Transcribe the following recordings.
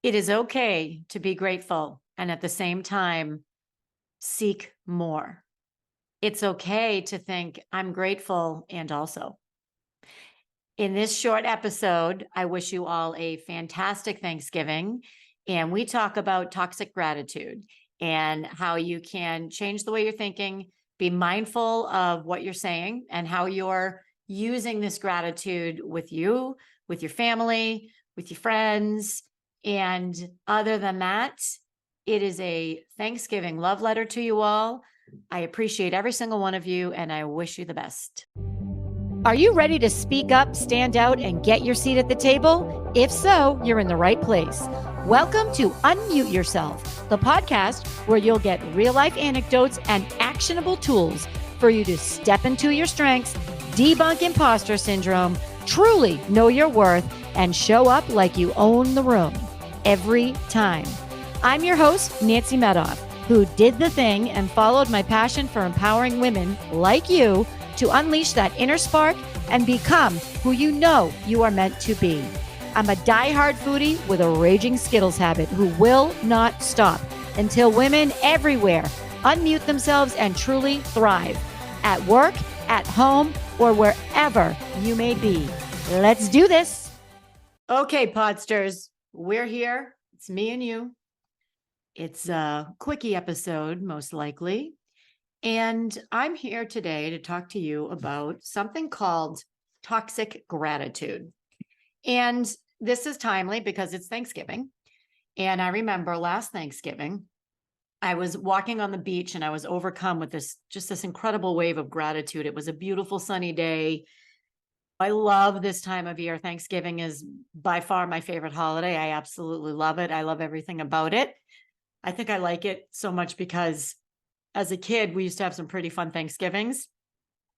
It is okay to be grateful and at the same time seek more. It's okay to think, I'm grateful and also. In this short episode, I wish you all a fantastic Thanksgiving. And we talk about toxic gratitude and how you can change the way you're thinking, be mindful of what you're saying, and how you're using this gratitude with you, with your family, with your friends. And other than that, it is a Thanksgiving love letter to you all. I appreciate every single one of you, and I wish you the best. Are you ready to speak up, stand out, and get your seat at the table? If so, you're in the right place. Welcome to Unmute Yourself, the podcast where you'll get real-life anecdotes and actionable tools for you to step into your strengths, debunk imposter syndrome, truly know your worth, and show up like you own the room every time. I'm your host, Nancy Medoff, who did the thing and followed my passion for empowering women like you to unleash that inner spark and become who you know you are meant to be. I'm a diehard foodie with a raging Skittles habit who will not stop until women everywhere unmute themselves and truly thrive at work, at home, or wherever you may be. Let's do this. Okay, Podsters, we're here. It's me and you. It's a quickie episode, most likely. And I'm here today to talk to you about something called toxic gratitude. And this is timely because it's Thanksgiving. And I remember last Thanksgiving, I was walking on the beach and I was overcome with this incredible wave of gratitude. It was a beautiful sunny day. I love this time of year. Thanksgiving is by far my favorite holiday. I absolutely love it. I love everything about it. I think I like it so much because as a kid, we used to have some pretty fun Thanksgivings.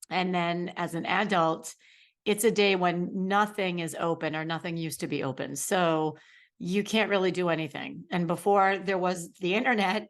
And then as an adult, it's a day when nothing is open or nothing used to be open. So you can't really do anything. And before there was the internet,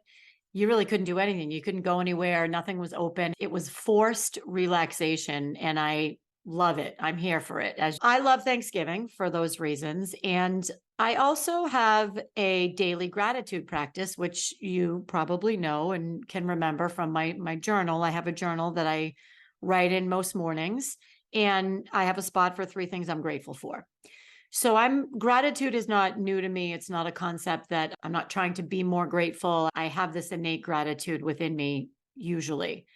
you really couldn't do anything. You couldn't go anywhere. Nothing was open. It was forced relaxation. And I love it. I'm here for it. As I love Thanksgiving for those reasons. And I also have a daily gratitude practice, which you probably know and can remember from my journal. I have a journal that I write in most mornings, and I have a spot for 3 things I'm grateful for. So gratitude is not new to me. It's not a concept that I'm not trying to be more grateful. I have this innate gratitude within me, usually.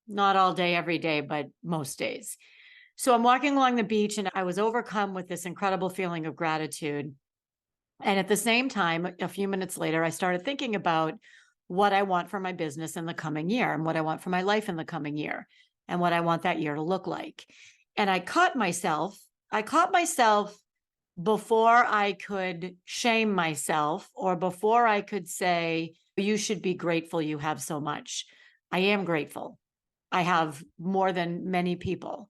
Not all day, every day, but most days. So I'm walking along the beach and I was overcome with this incredible feeling of gratitude. And at the same time, a few minutes later, I started thinking about what I want for my business in the coming year and what I want for my life in the coming year and what I want that year to look like. And I caught myself before I could shame myself or before I could say, you should be grateful you have so much. I am grateful. I have more than many people.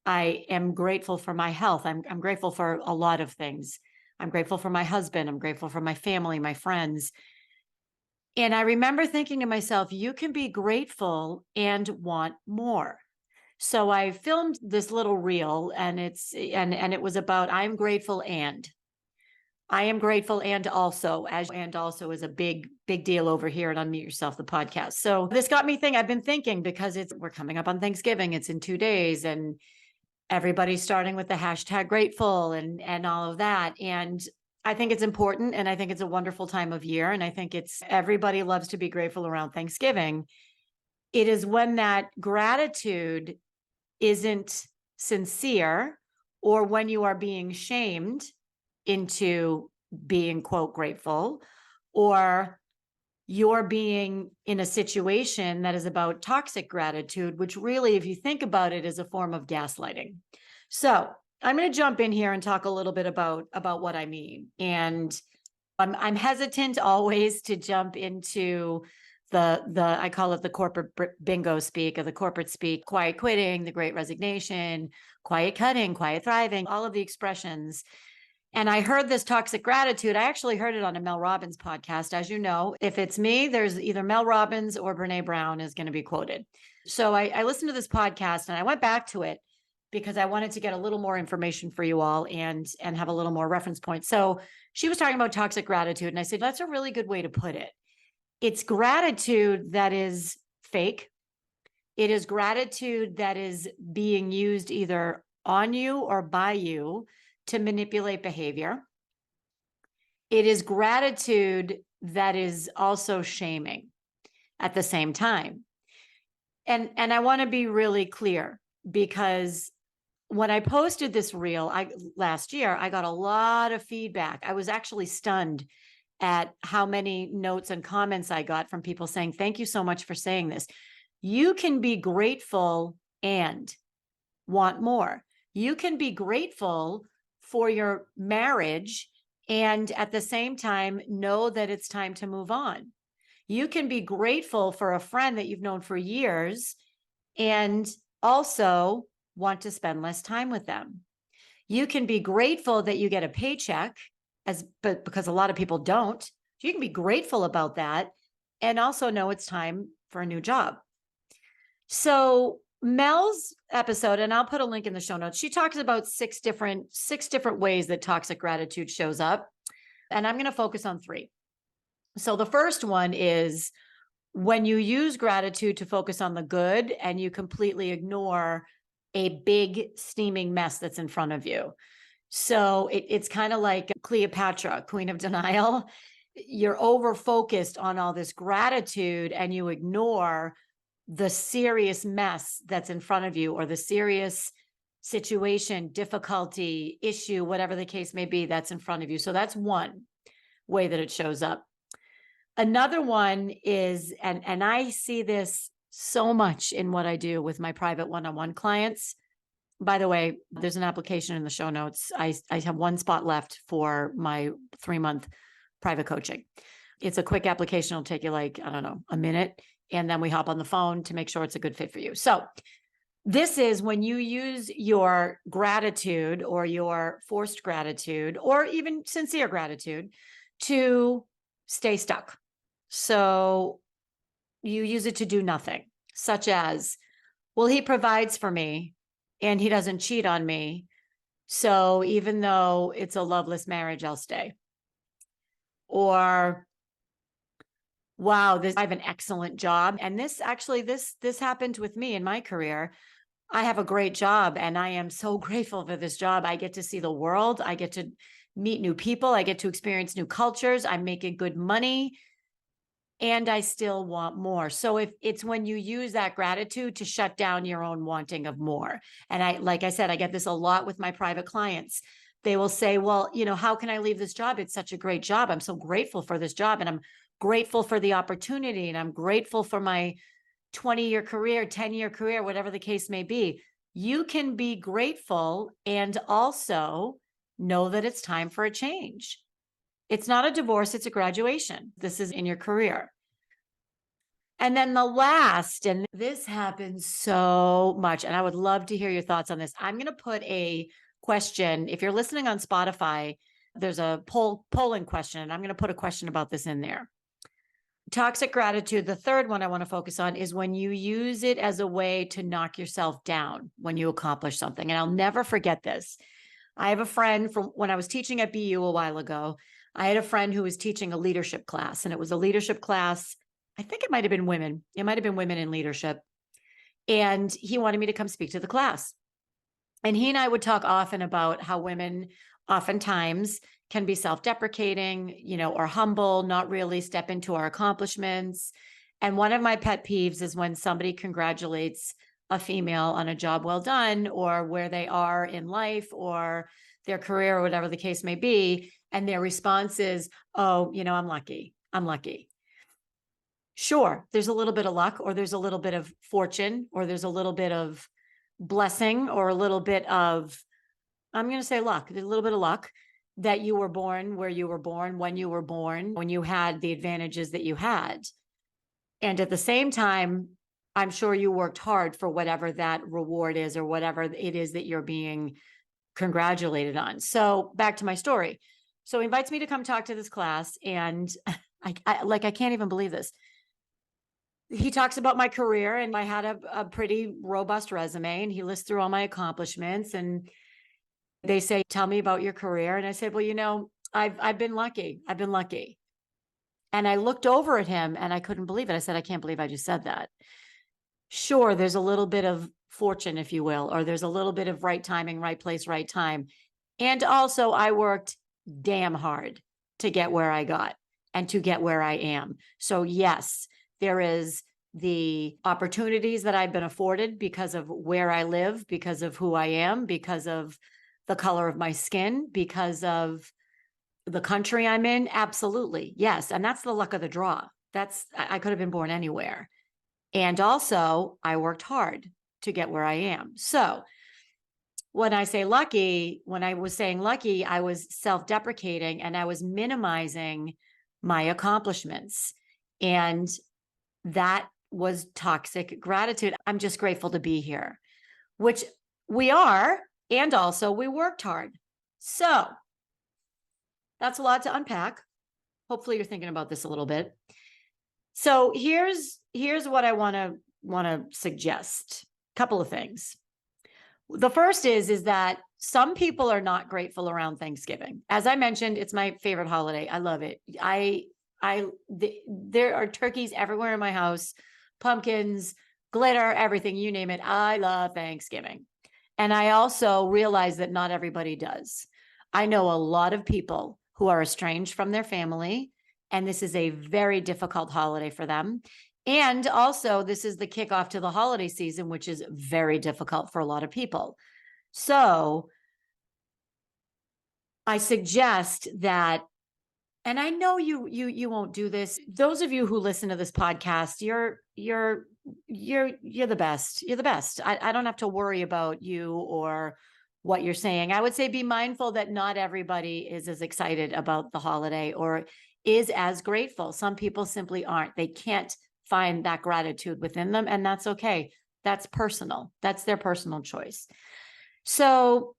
I am grateful for my health. I'm grateful for a lot of things. I'm grateful for my husband. I'm grateful for my family, my friends. And I remember thinking to myself, you can be grateful and want more. So I filmed this little reel and it was about I am grateful and also is a big deal over here at Unmute Yourself, the podcast. So this got me thinking. I've been thinking because we're coming up on Thanksgiving. It's in 2 days and everybody's starting with the hashtag grateful and all of that. And I think it's important. And I think it's a wonderful time of year. And I think everybody loves to be grateful around Thanksgiving. It is when that gratitude isn't sincere or when you are being shamed into being, quote, grateful, or you're being in a situation that is about toxic gratitude, which really, if you think about it, is a form of gaslighting. So I'm going to jump in here and talk a little bit about what I mean. And I'm hesitant always to jump into I call it the corporate bingo speak or the corporate speak, quiet quitting, the great resignation, quiet cutting, quiet thriving, all of the expressions. And I heard this toxic gratitude. I actually heard it on a Mel Robbins podcast. As you know, if it's me, there's either Mel Robbins or Brene Brown is going to be quoted. So I listened to this podcast and I went back to it because I wanted to get a little more information for you all and have a little more reference point. So she was talking about toxic gratitude, and I said, that's a really good way to put it. It's gratitude that is fake. It is gratitude that is being used either on you or by you to manipulate behavior. It is gratitude that is also shaming at the same time. And I want to be really clear, because when I posted this reel last year, I got a lot of feedback. I was actually stunned at how many notes and comments I got from people saying, thank you so much for saying this. You can be grateful and want more. You can be grateful for your marriage and at the same time know that it's time to move on. You can be grateful for a friend that you've known for years and also want to spend less time with them. You can be grateful that you get a paycheck, but because a lot of people don't. So you can be grateful about that and also know it's time for a new job. So Mel's episode, and I'll put a link in the show notes, she talks about six different ways that toxic gratitude shows up. And I'm going to focus on 3. So the first one is when you use gratitude to focus on the good and you completely ignore a big steaming mess that's in front of you. So it's kind of like Cleopatra, Queen of Denial. You're over focused on all this gratitude and you ignore the serious mess that's in front of you, or the serious situation, difficulty, issue, whatever the case may be, that's in front of you. So that's one way that it shows up. Another one is, and I see this so much in what I do with my private one-on-one clients. By the way, there's an application in the show notes. I have one spot left for my 3-month private coaching. It's a quick application. It'll take you like, I don't know, a minute. And then we hop on the phone to make sure it's a good fit for you. So this is when you use your gratitude or your forced gratitude or even sincere gratitude to stay stuck. So you use it to do nothing, such as, well, he provides for me and he doesn't cheat on me. So even though it's a loveless marriage, I'll stay. Or, wow, I have an excellent job. And this happened with me in my career. I have a great job and I am so grateful for this job. I get to see the world. I get to meet new people. I get to experience new cultures. I'm making good money and I still want more. So if it's when you use that gratitude to shut down your own wanting of more. And like I said, I get this a lot with my private clients. They will say, well, how can I leave this job? It's such a great job. I'm so grateful for this job and I'm grateful for the opportunity and I'm grateful for my 20-year career, 10-year career, whatever the case may be. You can be grateful and also know that it's time for a change. It's not a divorce, it's a graduation. This is in your career. And then the last, and this happens so much, and I would love to hear your thoughts on this. I'm going to put a question. If you're listening on Spotify, there's a polling question, and I'm going to put a question about this in there. Toxic gratitude, the third one I want to focus on, is when you use it as a way to knock yourself down when you accomplish something. And I'll never forget this. I have a friend from when I was teaching at BU a while ago. I had a friend who was teaching a leadership class, and it was a leadership class. I think it might have been women. It might have been women in leadership. And he wanted me to come speak to the class. And he and I would talk often about how women oftentimes can be self-deprecating, or humble, not really step into our accomplishments. And one of my pet peeves is when somebody congratulates a female on a job well done or where they are in life or their career or whatever the case may be. And their response is, oh, I'm lucky. I'm lucky. Sure, there's a little bit of luck, or there's a little bit of fortune, or there's a little bit of blessing, or a little bit of, I'm going to say luck. There's a little bit of luck that you were born where you were born, when you were born, when you had the advantages that you had. And at the same time, I'm sure you worked hard for whatever that reward is or whatever it is that you're being congratulated on. So back to my story. So he invites me to come talk to this class, and I can't even believe this. he talks about my career, and I had a pretty robust resume, and he lists through all my accomplishments, and they say, tell me about your career. And I said, well, I've been lucky. I've been lucky. And I looked over at him and I couldn't believe it. I said, I can't believe I just said that. Sure, there's a little bit of fortune, if you will, or there's a little bit of right timing, right place, right time. And also, I worked damn hard to get where I got and to get where I am. So, yes, there is the opportunities that I've been afforded because of where I live, because of who I am, because of the color of my skin, because of the country I'm in. Absolutely. Yes. And that's the luck of the draw. I could have been born anywhere. And also, I worked hard to get where I am. So, when I say lucky, when I was saying lucky, I was self-deprecating and I was minimizing my accomplishments. And that was toxic gratitude. I'm just grateful to be here, which we are. And also, we worked hard. So that's a lot to unpack. Hopefully you're thinking about this a little bit. So here's what I want to suggest. A couple of things. The first is that some people are not grateful around Thanksgiving. As I mentioned, it's my favorite holiday. I love it. There are turkeys everywhere in my house, pumpkins, glitter, everything, you name it. I love Thanksgiving. And I also realize that not everybody does. I know a lot of people who are estranged from their family, and this is a very difficult holiday for them. And also, this is the kickoff to the holiday season, which is very difficult for a lot of people. So I suggest that, and I know you won't do this. Those of you who listen to this podcast, you're the best. You're the best. I don't have to worry about you or what you're saying. I would say be mindful that not everybody is as excited about the holiday or is as grateful. Some people simply aren't. They can't find that gratitude within them, and that's okay. That's personal. That's their personal choice. So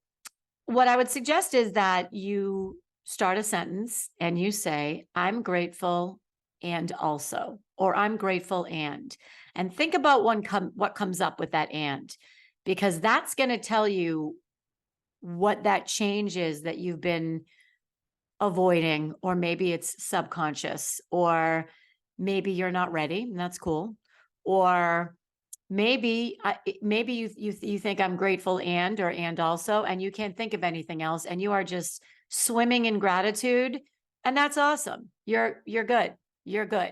what I would suggest is that you start a sentence and you say, I'm grateful and also, or I'm grateful and think about what comes up with that and, because that's going to tell you what that change is that you've been avoiding, or maybe it's subconscious, or maybe you're not ready, and that's cool. Or maybe you think I'm grateful and also, and you can't think of anything else, and you are just swimming in gratitude, and that's awesome. You're good. You're good.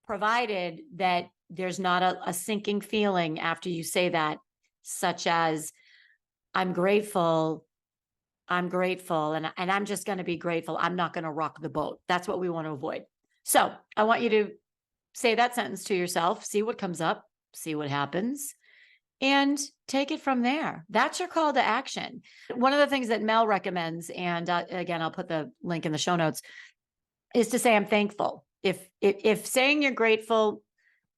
Provided that there's not a sinking feeling after you say that, such as I'm grateful, and I'm just going to be grateful. I'm not going to rock the boat. That's what we want to avoid. So I want you to say that sentence to yourself, see what comes up, see what happens, and take it from there. That's your call to action. One of the things that Mel recommends, and again, I'll put the link in the show notes, is to say, I'm thankful. If saying you're grateful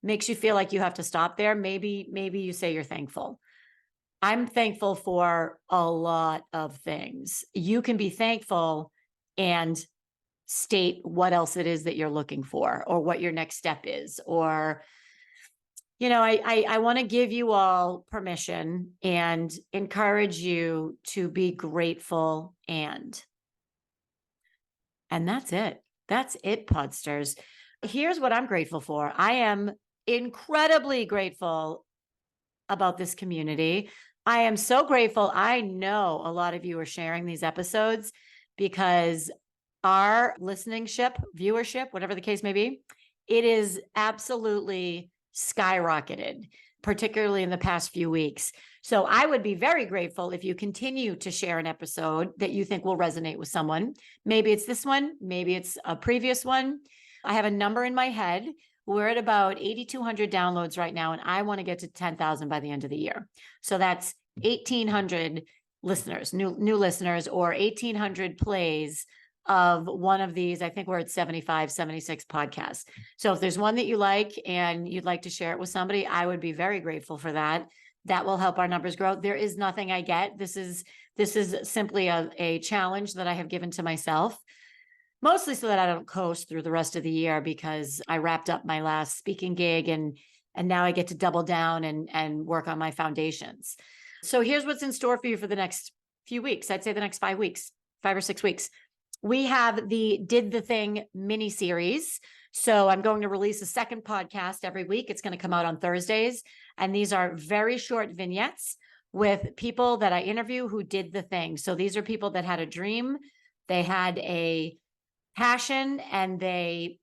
makes you feel like you have to stop there, maybe you say you're thankful. I'm thankful for a lot of things. You can be thankful and state what else it is that you're looking for, or what your next step is, or, I want to give you all permission and encourage you to be grateful. And that's it. That's it, Podsters. Here's what I'm grateful for. I am incredibly grateful about this community. I am so grateful. I know a lot of you are sharing these episodes, because our viewership, whatever the case may be, it is absolutely skyrocketed, particularly in the past few weeks. So I would be very grateful if you continue to share an episode that you think will resonate with someone. Maybe it's this one, maybe it's a previous one. I have a number in my head. We're at about 8,200 downloads right now, and I want to get to 10,000 by the end of the year. So that's 1,800 listeners, new listeners, or 1,800 plays of one of these. I think we're at 75, 76 podcasts. So if there's one that you like and you'd like to share it with somebody, I would be very grateful for that. That will help our numbers grow. There is nothing I get. This is simply a challenge that I have given to myself. mostly so that I don't coast through the rest of the year, because I wrapped up my last speaking gig and now I get to double down and work on my foundations. So here's what's in store for you for the next few weeks. I'd say the next 5 weeks, 5 or 6 weeks. We have the Did the Thing mini series. So I'm going to release a second podcast every week. It's going to come out on Thursdays. And these are very short vignettes with people that I interview who did the thing. So these are people that had a dream, they had a passion, and they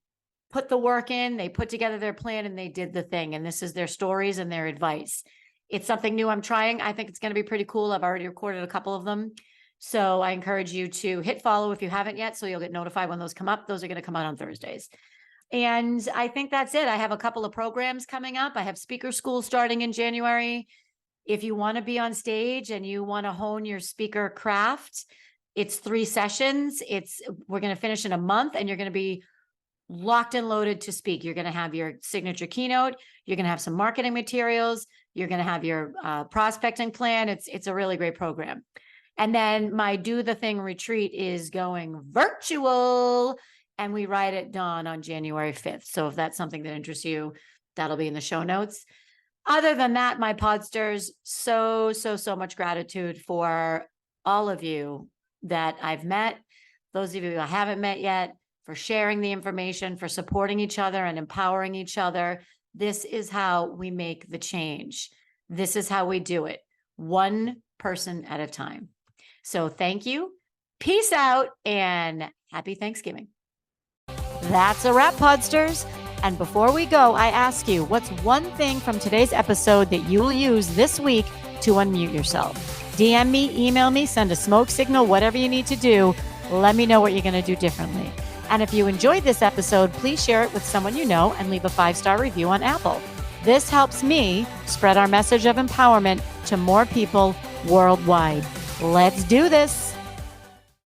put the work in, they put together their plan, and they did the thing. And this is their stories and their advice. It's something new I'm trying. I think it's going to be pretty cool. I've already recorded a couple of them. So I encourage you to hit follow if you haven't yet, so you'll get notified when those come up. Those are going to come out on Thursdays. And I think that's it. I have a couple of programs coming up. I have speaker school starting in January. If you want to be on stage and you want to hone your speaker craft, it's 3 sessions. We're going to finish in a month, and you're going to be locked and loaded to speak. You're going to have your signature keynote. You're going to have some marketing materials. You're going to have your prospecting plan. It's a really great program. And then my Do the Thing retreat is going virtual, and we ride at dawn on January 5th. So if that's something that interests you, that'll be in the show notes. Other than that, my podsters, so much gratitude for all of you that I've met, those of you I haven't met yet, for sharing the information, for supporting each other and empowering each other. This is how we make the change. This is how we do it, one person at a time. So thank you. Peace out and happy Thanksgiving. That's a wrap, Podsters. And before we go, I ask you, what's one thing from today's episode that you will use this week to unmute yourself? DM me, email me, send a smoke signal, whatever you need to do. Let me know what you're going to do differently. And if you enjoyed this episode, please share it with someone you know and leave a 5-star review on Apple. This helps me spread our message of empowerment to more people worldwide. Let's do this.